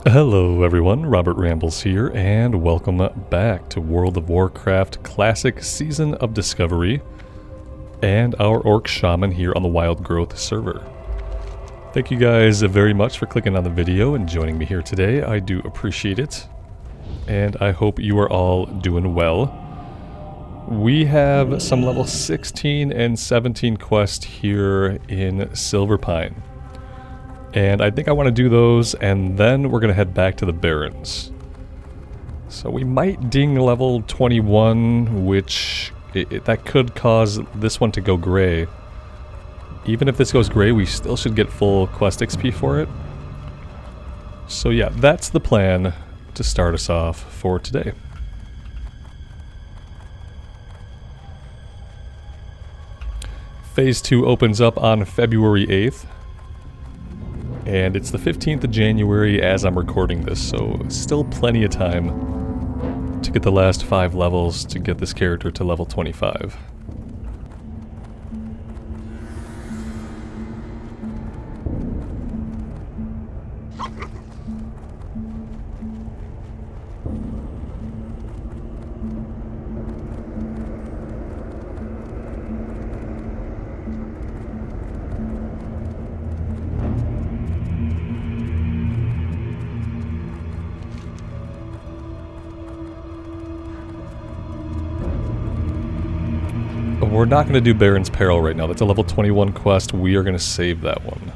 Hello everyone, Robert Rambles here, and welcome back to World of Warcraft Classic Season of Discovery and our Orc Shaman here on the Wild Growth server. Thank you guys very much for clicking on the video and joining me here today. I do appreciate it, and I hope you are all doing well. We have some level 16 and 17 quests here in Silverpine. And I think I want to do those, and then we're going to head back to the Barrens. So we might ding level 21, which that could cause this one to go gray. Even if this goes gray, we still should get full quest XP for it. So yeah, that's the plan to start us off for today. Phase 2 opens up on February 8th. And it's the 15th of January as I'm recording this, so still plenty of time to get the last 5 levels to get this character to level 25. We're not going to do Baron's Peril right now. That's a level 21 quest. We are going to save that one.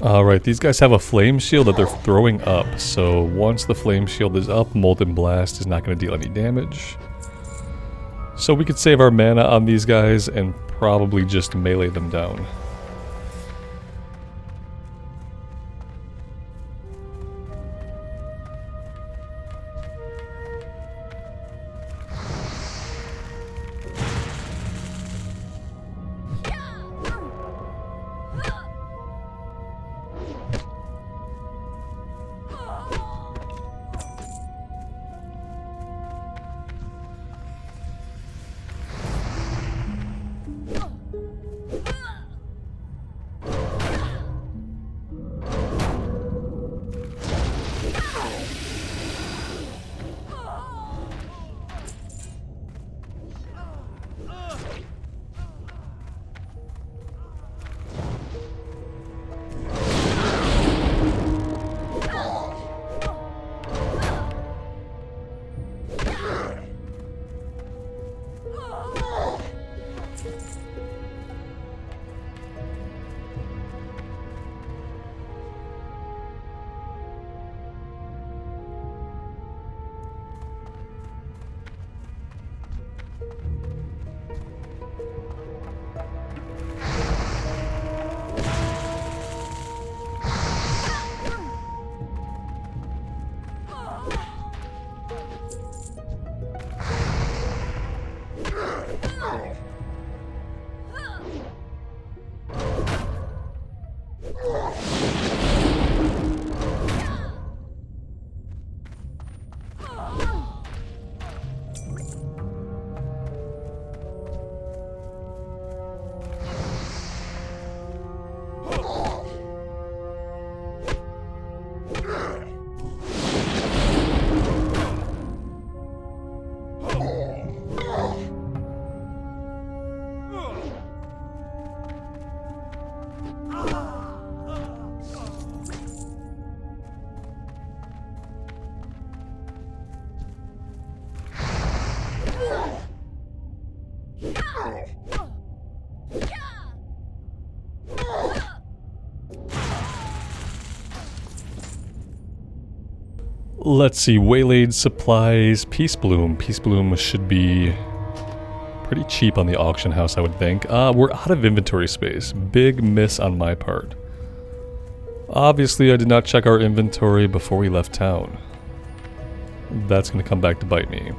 Alright, these guys have a flame shield that they're throwing up, so once the flame shield is up, Molten Blast is not going to deal any damage. So we could save our mana on these guys and probably just melee them down. Let's see, Waylaid Supplies, Peace Bloom. Peace Bloom should be pretty cheap on the auction house, I would think. We're out of inventory space. Big miss on my part. Obviously, I did not check our inventory before we left town. That's going to come back to bite me.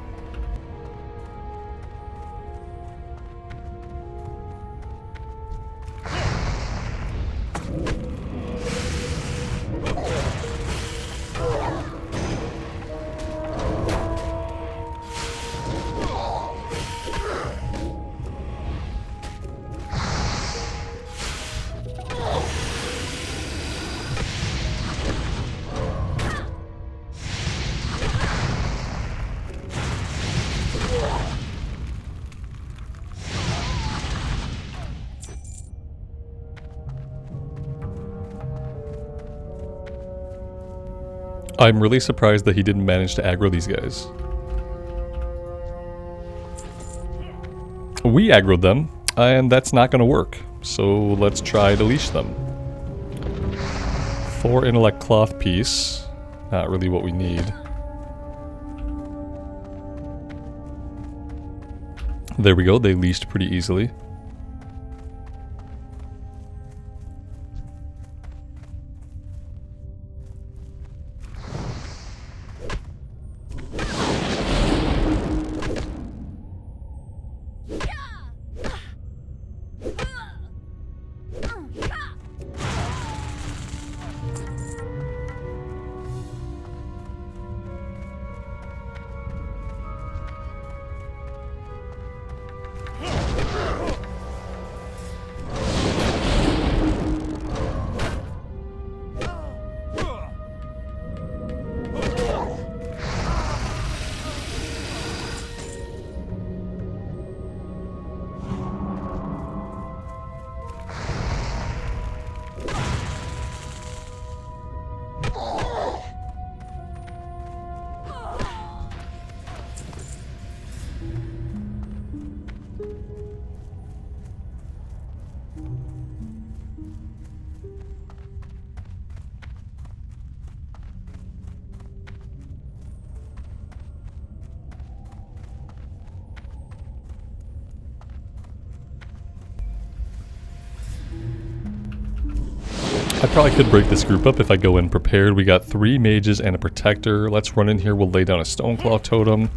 I'm really surprised that he didn't manage to aggro these guys. We aggroed them, and that's not going to work. So let's try to leash them. 4 intellect cloth piece. Not really what we need. There we go, they leashed pretty easily. I probably could break this group up if I go in prepared. We got 3 mages and a protector. Let's run in here. We'll lay down a Stoneclaw totem.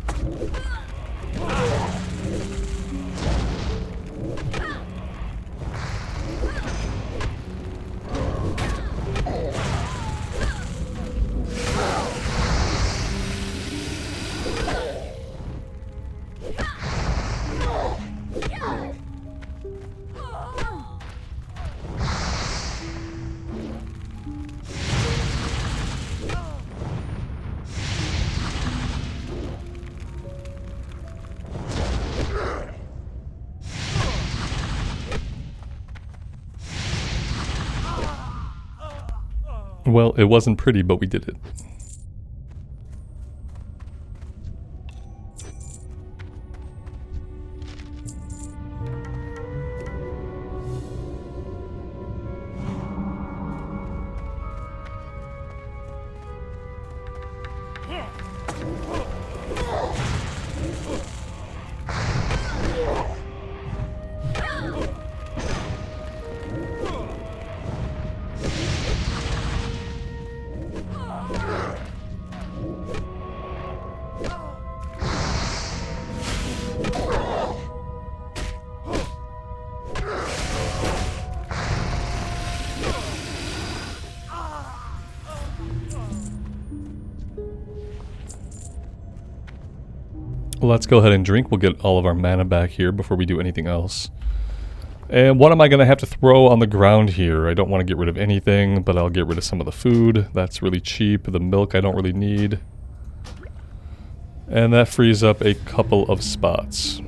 Well, it wasn't pretty, but we did it. Let's go ahead and drink. We'll get all of our mana back here before we do anything else. And what am I going to have to throw on the ground here? I don't want to get rid of anything, but I'll get rid of some of the food. That's really cheap. The milk I don't really need. And that frees up a couple of spots.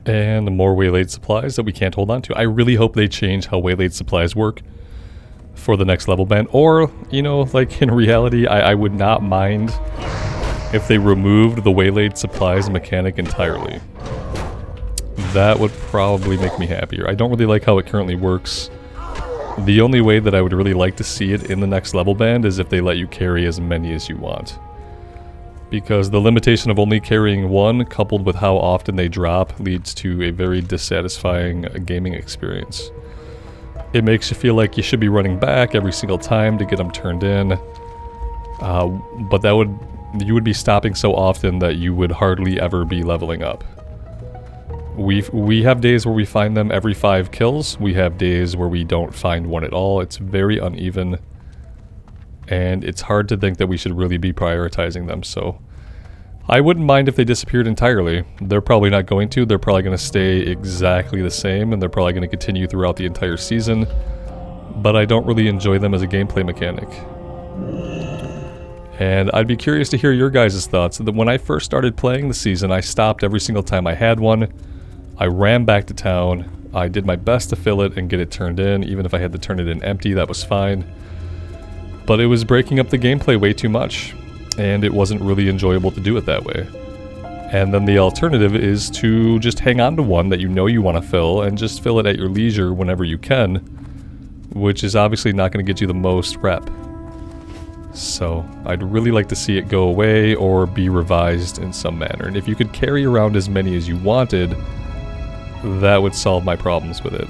And more Waylaid Supplies that we can't hold on to. I really hope they change how Waylaid Supplies work for the next level band. Or, you know, like in reality, I would not mind if they removed the Waylaid Supplies mechanic entirely. That would probably make me happier. I don't really like how it currently works. The only way that I would really like to see it in the next level band is if they let you carry as many as you want. Because the limitation of only carrying one, coupled with how often they drop, leads to a very dissatisfying gaming experience. It makes you feel like you should be running back every single time to get them turned in. But you would be stopping so often that you would hardly ever be leveling up. We have days where we find them every 5 kills. We have days where we don't find one at all. It's very uneven. And it's hard to think that we should really be prioritizing them, so I wouldn't mind if they disappeared entirely. They're probably not going to. They're probably going to stay exactly the same, and they're probably going to continue throughout the entire season. But I don't really enjoy them as a gameplay mechanic. And I'd be curious to hear your guys' thoughts. When I first started playing the season, I stopped every single time I had one. I ran back to town. I did my best to fill it and get it turned in. Even if I had to turn it in empty, that was fine. But it was breaking up the gameplay way too much, and it wasn't really enjoyable to do it that way. And then the alternative is to just hang on to one that you know you want to fill, and just fill it at your leisure whenever you can, which is obviously not going to get you the most rep. So I'd really like to see it go away or be revised in some manner. And if you could carry around as many as you wanted, that would solve my problems with it.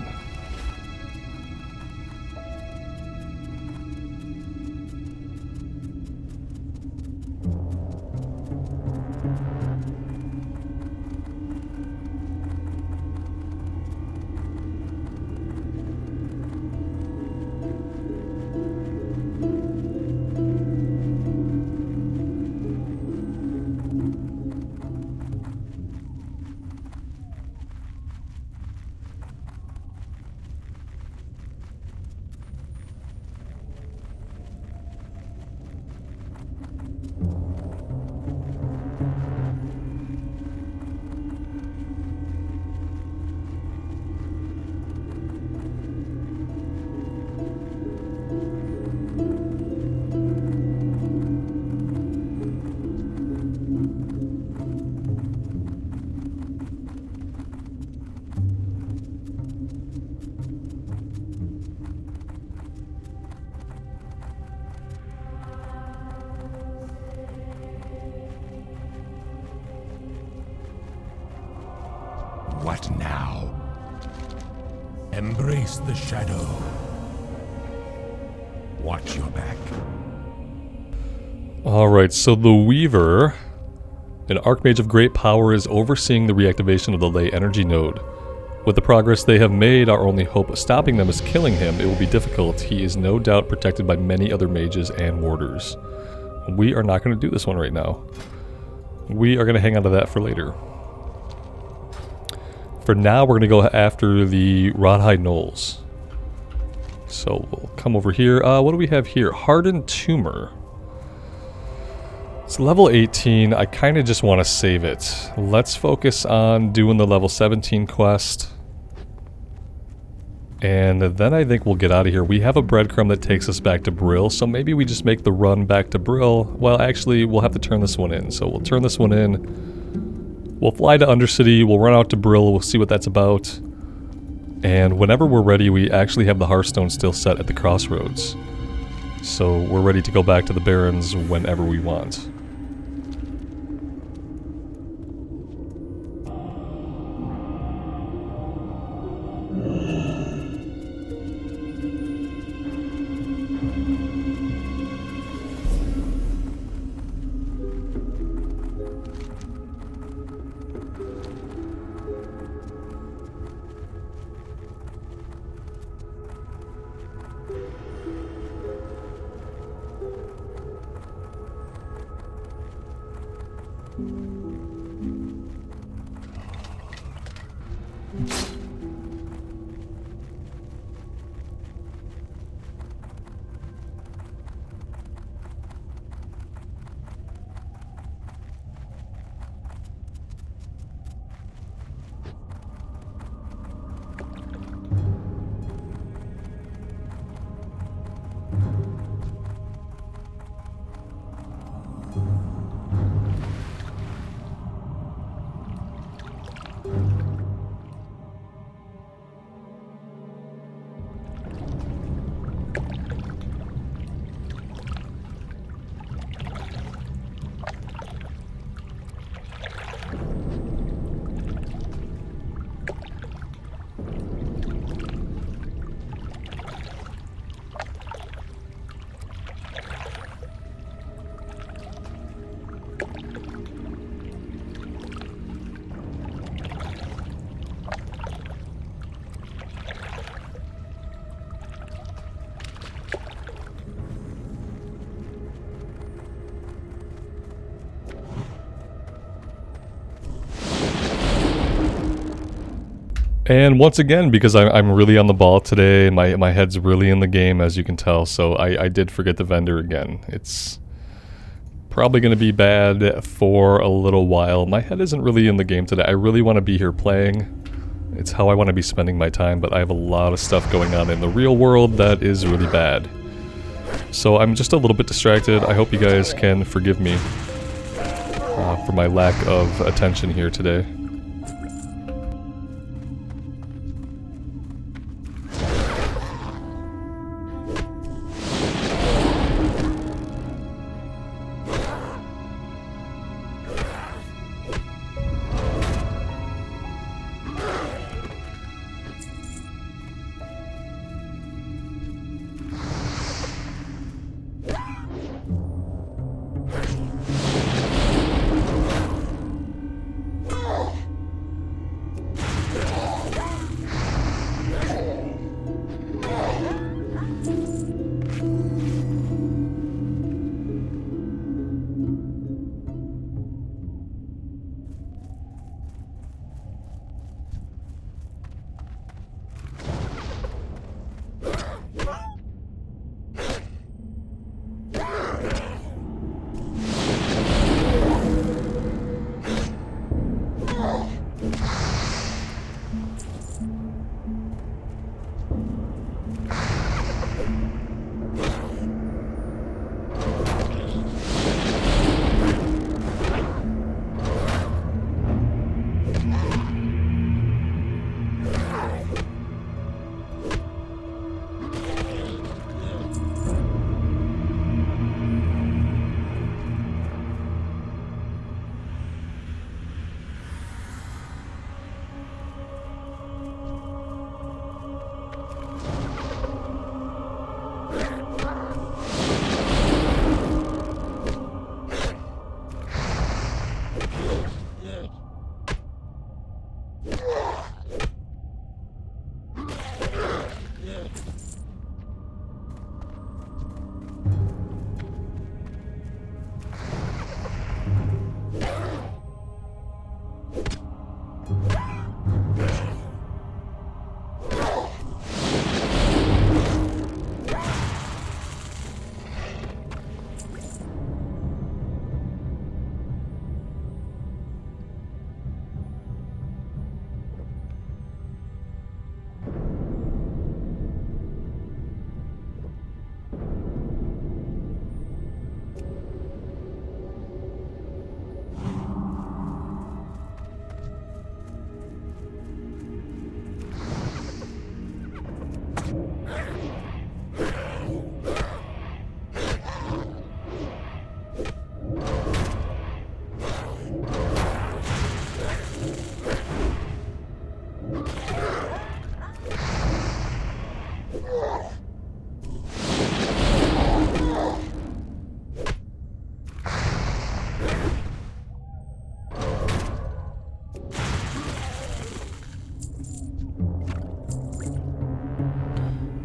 What now? Embrace the shadow. Watch your back. Alright, so the Weaver, an Archmage of great power, is overseeing the reactivation of the Ley energy node. With the progress they have made, our only hope of stopping them is killing him. It will be difficult. He is no doubt protected by many other mages and warders. We are not going to do this one right now. We are going to hang on to that for later. For now, we're going to go after the Rawhide Gnolls. So we'll come over here. What do we have here? Hardened Tumor. It's level 18. I kind of just want to save it. Let's focus on doing the level 17 quest. And then I think we'll get out of here. We have a breadcrumb that takes us back to Brill, so maybe we just make the run back to Brill. Well, actually, we'll have to turn this one in. So we'll turn this one in. We'll fly to Undercity, we'll run out to Brill, we'll see what that's about. And whenever we're ready, we actually have the Hearthstone still set at the crossroads. So we're ready to go back to the Barrens whenever we want. And once again, because I'm really on the ball today, my head's really in the game, as you can tell, so I did forget the vendor again. It's probably going to be bad for a little while. My head isn't really in the game today. I really want to be here playing. It's how I want to be spending my time, but I have a lot of stuff going on in the real world that is really bad. So I'm just a little bit distracted. I hope you guys can forgive me for my lack of attention here today.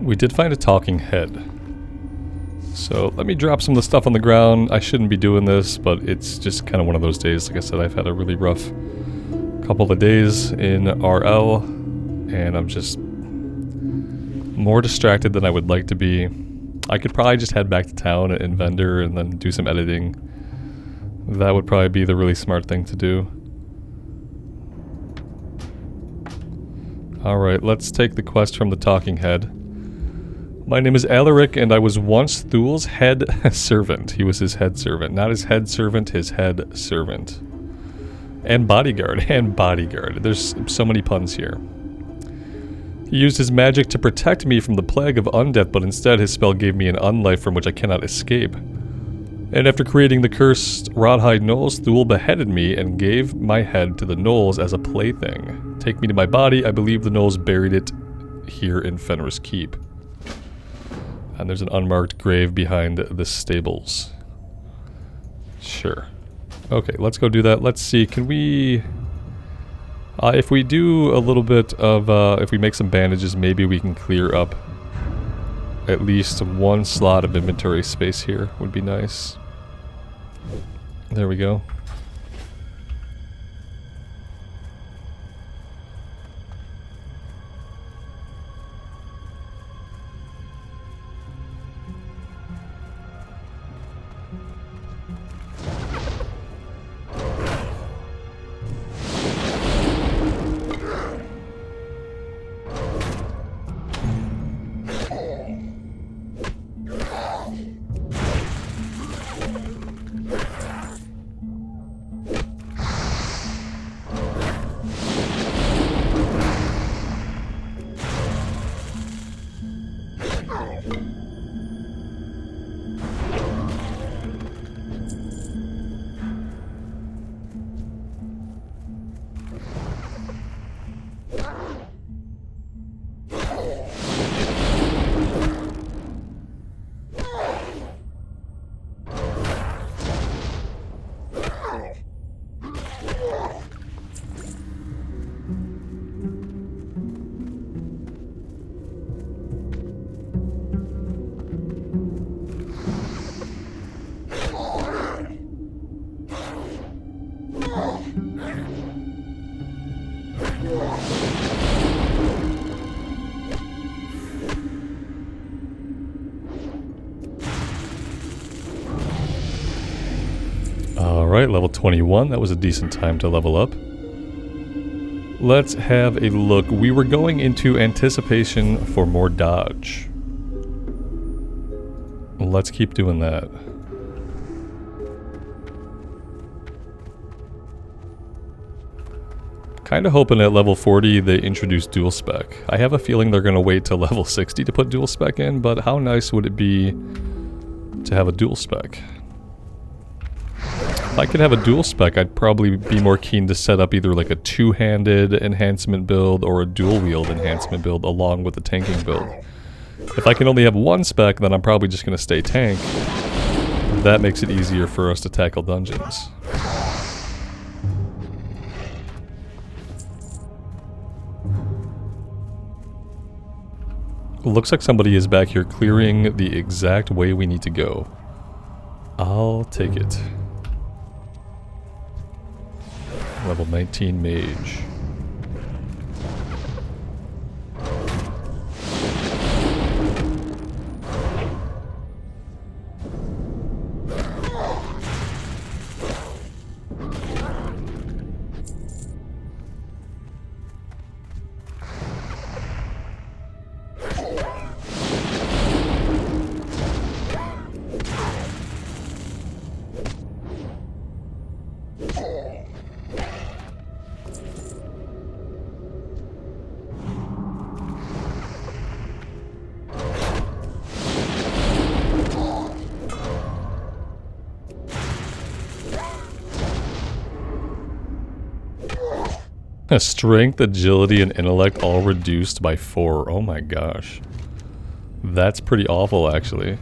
We did find a talking head. So let me drop some of the stuff on the ground. I shouldn't be doing this, but it's just kind of one of those days. Like I said, I've had a really rough couple of days in RL, and I'm just more distracted than I would like to be. I could probably just head back to town and vendor and then do some editing. That would probably be the really smart thing to do. Alright, let's take the quest from the talking head. My name is Alaric, and I was once Thul's head servant. He was his head servant. Not his head servant, his head servant. And bodyguard, and bodyguard. There's so many puns here. He used his magic to protect me from the plague of undeath, but instead his spell gave me an unlife from which I cannot escape. And after creating the cursed Rawhide Gnolls, Thul beheaded me and gave my head to the Gnolls as a plaything. Take me to my body. I believe the Gnolls buried it here in Fenris Keep. And there's an unmarked grave behind the stables. Sure. Okay, let's go do that. Let's see, can we... if we do a little bit of... if we make some bandages, maybe we can clear up at least one slot of inventory space here. Would be nice. There we go. Alright, level 21. That was a decent time to level up. Let's have a look. We were going into anticipation for more dodge. Let's keep doing that. Kind of hoping at level 40 they introduce dual spec. I have a feeling they're going to wait till level 60 to put dual spec in, but how nice would it be to have a dual spec? If I could have a dual spec, I'd probably be more keen to set up either like a two-handed enhancement build or a dual-wield enhancement build along with the tanking build. If I can only have one spec, then I'm probably just going to stay tank. That makes it easier for us to tackle dungeons. Looks like somebody is back here clearing the exact way we need to go. I'll take it. Level 19 mage. Strength, agility, and intellect all reduced by 4. Oh my gosh. That's pretty awful, actually.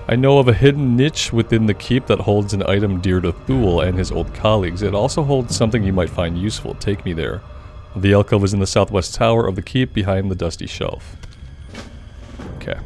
I know of a hidden niche within the keep that holds an item dear to Thule and his old colleagues. It also holds something you might find useful. Take me there. The alcove is in the southwest tower of the keep behind the dusty shelf. Okay.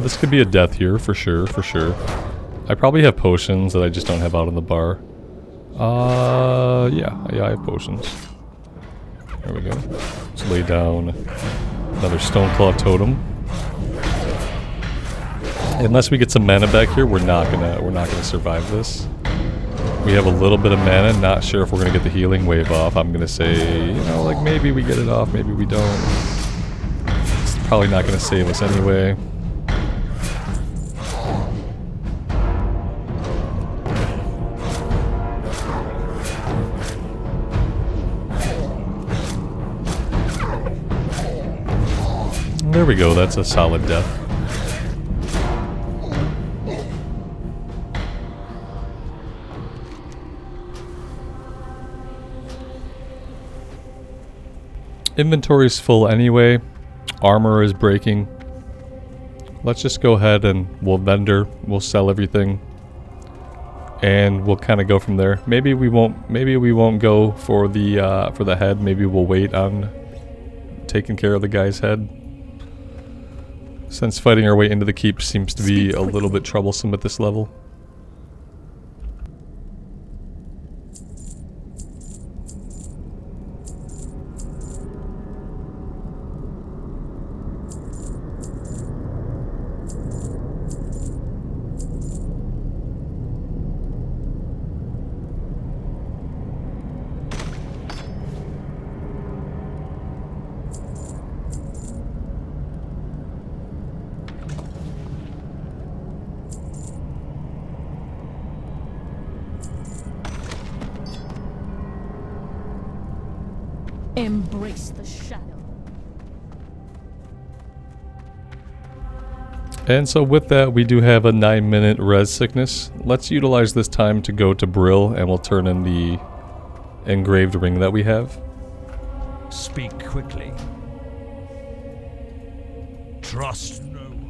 This could be a death here, for sure, for sure. I probably have potions that I just don't have out on the bar. Yeah, I have potions. There we go. Let's lay down another Stoneclaw Totem. Unless we get some mana back here, we're not gonna survive this. We have a little bit of mana, not sure if we're gonna get the healing wave off. I'm gonna say, you know, like maybe we get it off, maybe we don't. It's probably not gonna save us anyway. There we go, that's a solid death. Inventory's full anyway. Armor is breaking. Let's just go ahead and we'll vendor. We'll sell everything. And we'll kind of go from there. Maybe we won't go for the head. Maybe we'll wait on taking care of the guy's head. Since fighting our way into the keep seems to be a little bit troublesome at this level. Embrace the shadow. And so with that, we do have a 9-minute res sickness. Let's utilize this time to go to Brill, and we'll turn in the engraved ring that we have. Speak quickly. Trust no one.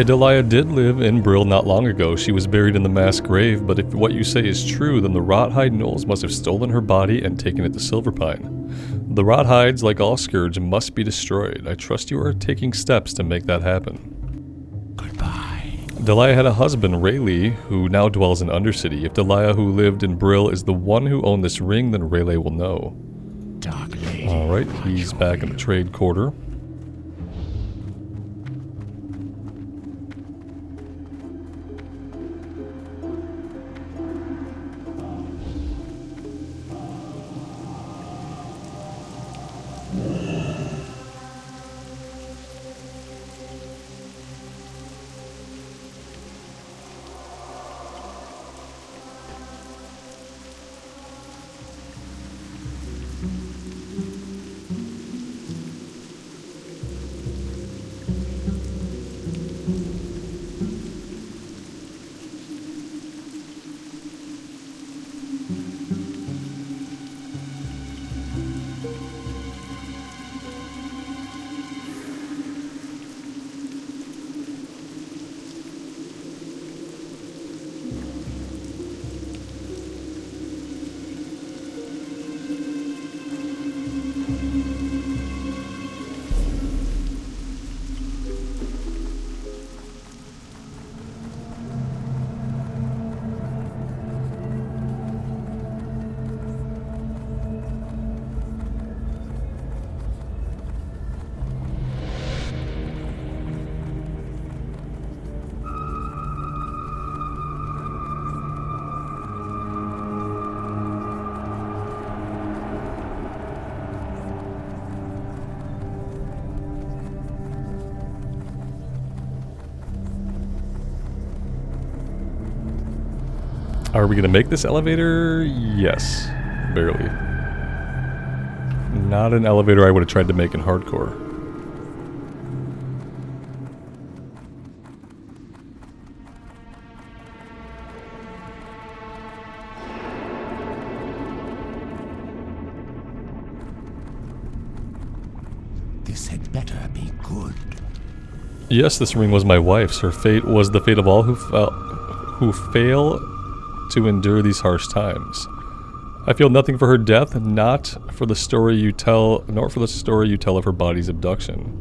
Delia did live in Brill not long ago. She was buried in the mass grave, but if what you say is true, then the Rothhide gnolls must have stolen her body and taken it to Silverpine. The Rothides, like all Scourge, must be destroyed. I trust you are taking steps to make that happen. Goodbye. Delia had a husband, Rayleigh, who now dwells in Undercity. If Delia, who lived in Brill, is the one who owned this ring, then Rayleigh will know. Dark Lady. Alright, he's back in the trade quarter. Are we gonna make this elevator? Yes. Barely. Not an elevator I would have tried to make in hardcore. This had better be good. Yes, this ring was my wife's. Her fate was the fate of all who fail to endure these harsh times. I feel nothing for her death, not for the story you tell, nor for the story you tell of her body's abduction.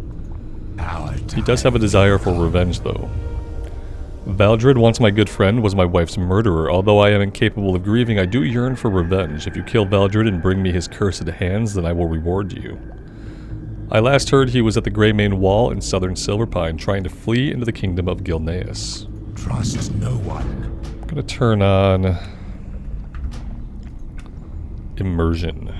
He does have a desire for revenge, though. Valdred, once my good friend, was my wife's murderer. Although I am incapable of grieving, I do yearn for revenge. If you kill Valdred and bring me his cursed hands, then I will reward you. I last heard he was at the Greymane Wall in southern Silverpine, trying to flee into the kingdom of Gilneas. Trust no one. I'm gonna turn on immersion.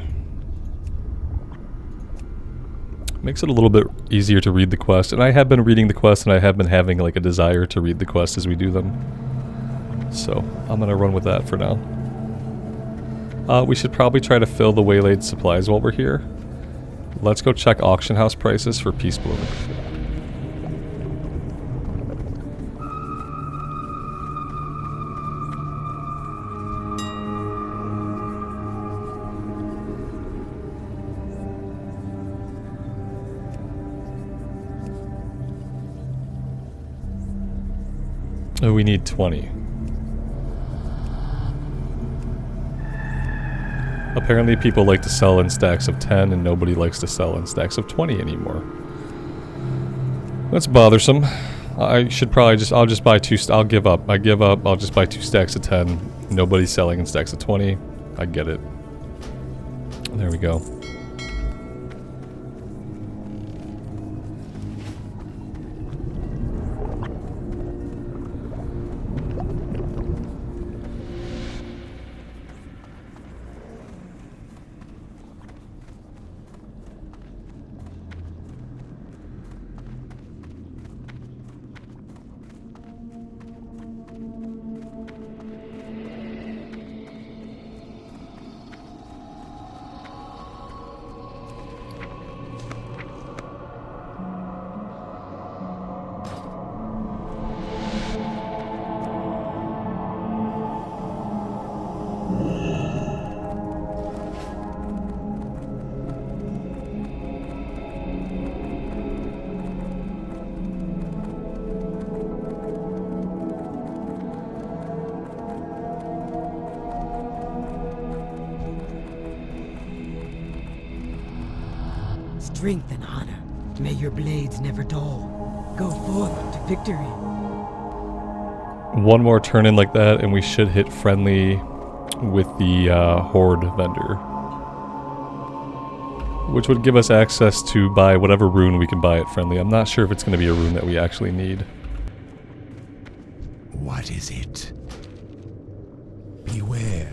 Makes it a little bit easier to read the quest, and I have been reading the quest, and I have been having like a desire to read the quest as we do them. So I'm gonna run with that for now. We should probably try to fill the Waylaid Supplies while we're here. Let's go check auction house prices for Peace Bloom. Oh, we need 20. Apparently people like to sell in stacks of 10 and nobody likes to sell in stacks of 20 anymore. That's bothersome. I should probably I'll just buy I'll give up. I give up. I'll just buy 2 stacks of 10. Nobody's selling in stacks of 20. I get it. There we go. strength and honor. May your blades never dull. Go forth to victory. One more turn in like that, and we should hit friendly with the Horde vendor. Which would give us access to buy whatever rune we can buy at friendly. I'm not sure if it's going to be a rune that we actually need. What is it? Beware.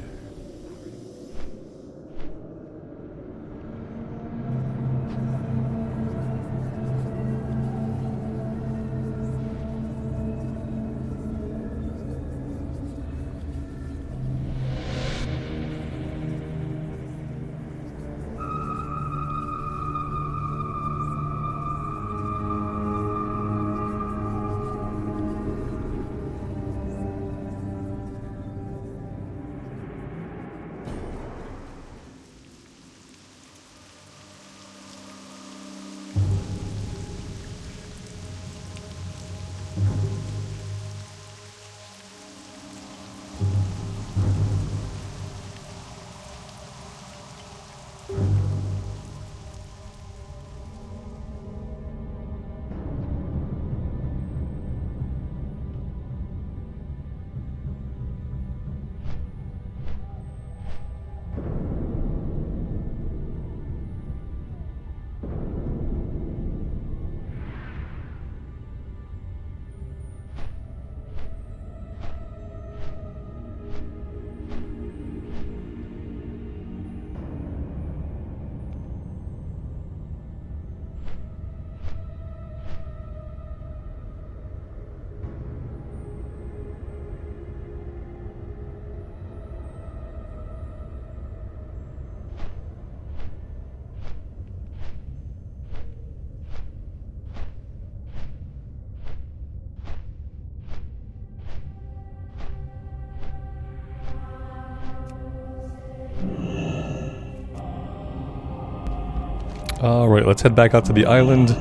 Alright, let's head back out to the island.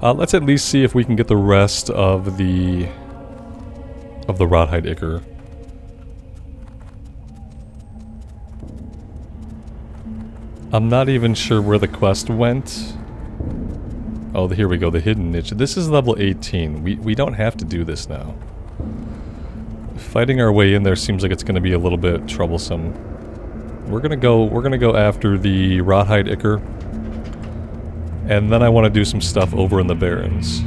Let's at least see if we can get the rest of the Rawhide Ichor. I'm not even sure where the quest went. Oh, here we go, the hidden niche. This is level 18. We don't have to do this now. Fighting our way in there seems like it's going to be a little bit troublesome. We're gonna go after the Rawhide Ichor. And then I want to do some stuff over in the Barrens.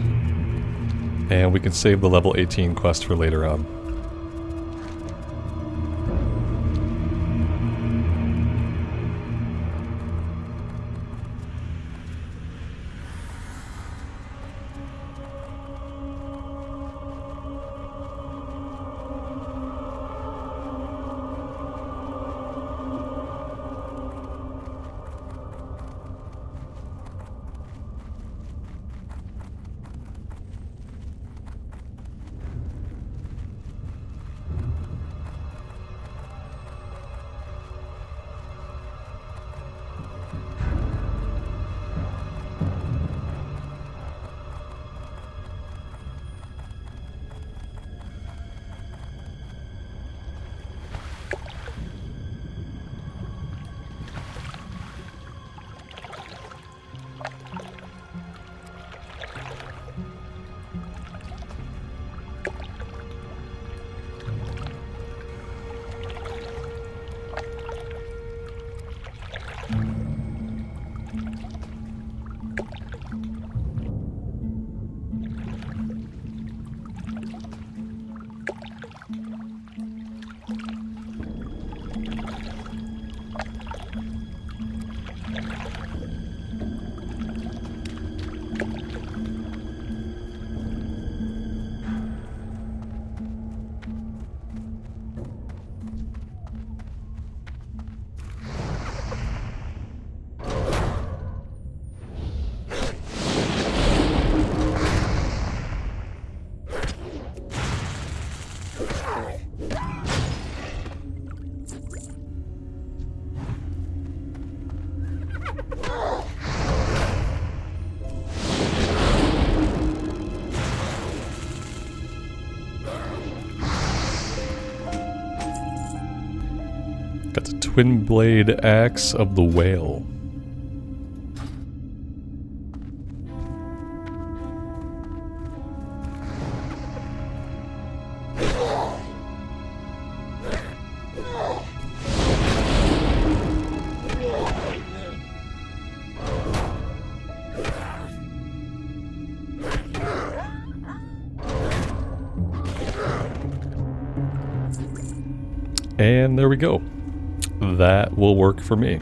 And we can save the level 18 quest for later on. Got the twin blade axe of the whale. And there we go. That will work for me.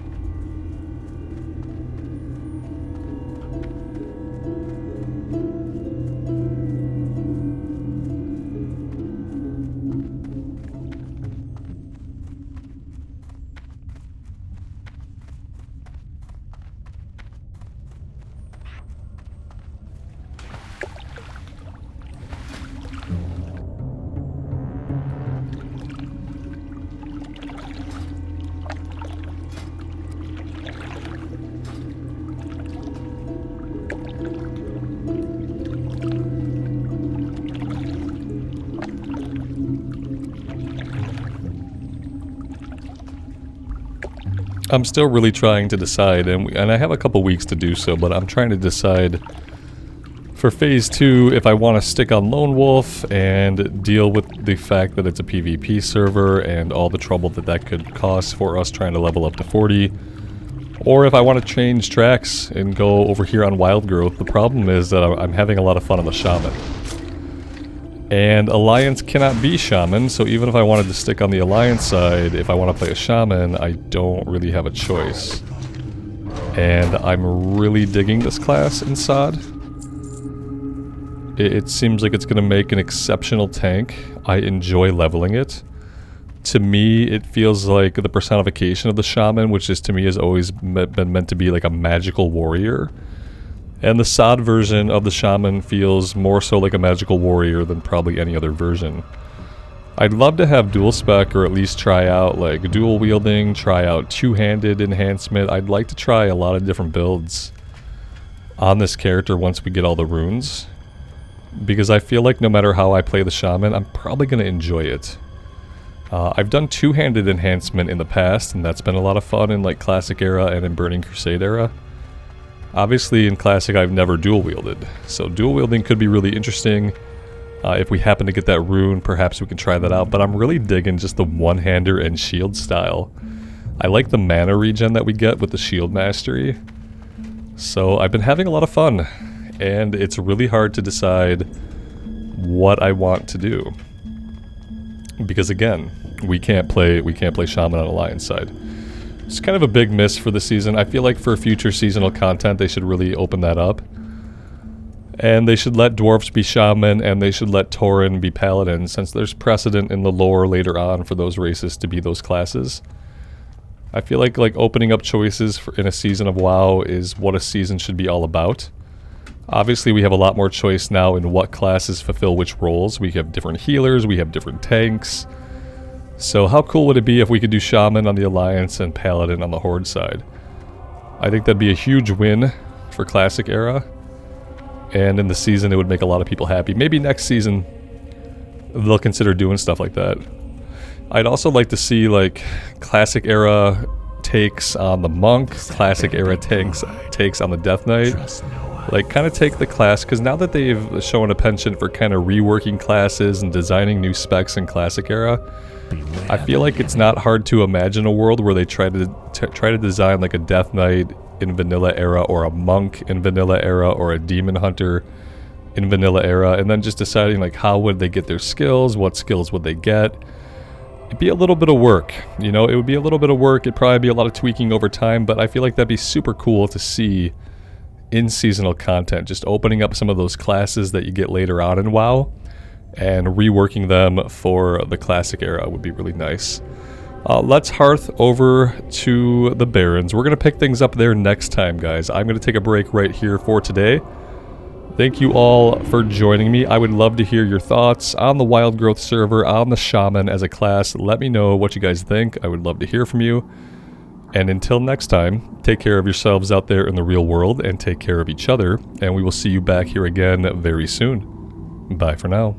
I'm still really trying to decide, and I have a couple weeks to do so, but I'm trying to decide for Phase 2 if I want to stick on Lone Wolf and deal with the fact that it's a PvP server and all the trouble that that could cause for us trying to level up to 40, or if I want to change tracks and go over here on Wild Growth. The problem is that I'm having a lot of fun on the Shaman. And Alliance cannot be Shaman, so even if I wanted to stick on the Alliance side, if I want to play a Shaman, I don't really have a choice. And I'm really digging this class in SOD. It seems like it's going to make an exceptional tank. I enjoy leveling it. To me, it feels like the personification of the Shaman, which is to me has always been meant to be like a magical warrior. And the SOD version of the Shaman feels more so like a magical warrior than probably any other version. I'd love to have dual spec, or at least try out like dual wielding, try out two-handed enhancement. I'd like to try a lot of different builds on this character once we get all the runes. Because I feel like no matter how I play the Shaman, I'm probably going to enjoy it. I've done two-handed enhancement in the past, and that's been a lot of fun in like Classic era and in Burning Crusade era. Obviously in Classic I've never dual wielded, so dual wielding could be really interesting. If we happen to get that rune, perhaps we can try that out, but I'm really digging just the one-hander and shield style. I like the mana regen that we get with the shield mastery. So I've been having a lot of fun, and it's really hard to decide what I want to do. Because again, we can't play Shaman on Alliance side. It's kind of a big miss for the season. I feel like for future seasonal content they should really open that up. And they should let Dwarves be Shaman, and they should let Tauren be Paladin, since there's precedent in the lore later on for those races to be those classes. I feel like opening up choices in a season of WoW is what a season should be all about. Obviously we have a lot more choice now in what classes fulfill which roles. We have different healers, we have different tanks. So how cool would it be if we could do Shaman on the Alliance and Paladin on the Horde side? I think that'd be a huge win for Classic era. And in the season it would make a lot of people happy. Maybe next season they'll consider doing stuff like that. I'd also like to see like Classic era takes on the Monk, Classic era takes on the Death Knight. Like kind of take the class, because now that they've shown a penchant for kind of reworking classes and designing new specs in Classic era, I feel like it's not hard to imagine a world where they try to design like a Death Knight in Vanilla era, or a Monk in Vanilla era, or a Demon Hunter in Vanilla era, and then just deciding like how would they get their skills, what skills would they get. It'd be a little bit of work, you know, it would be a little bit of work, it'd probably be a lot of tweaking over time, but I feel like that'd be super cool to see in seasonal content, just opening up some of those classes that you get later on in WoW and reworking them for the Classic era would be really nice. Let's hearth over to the Barrens. We're going to pick things up there next time, guys. I'm going to take a break right here for today. Thank you all for joining me. I would love to hear your thoughts on the Wild Growth server, on the Shaman as a class. Let me know what you guys think. I would love to hear from you. And until next time, take care of yourselves out there in the real world and take care of each other. And we will see you back here again very soon. Bye for now.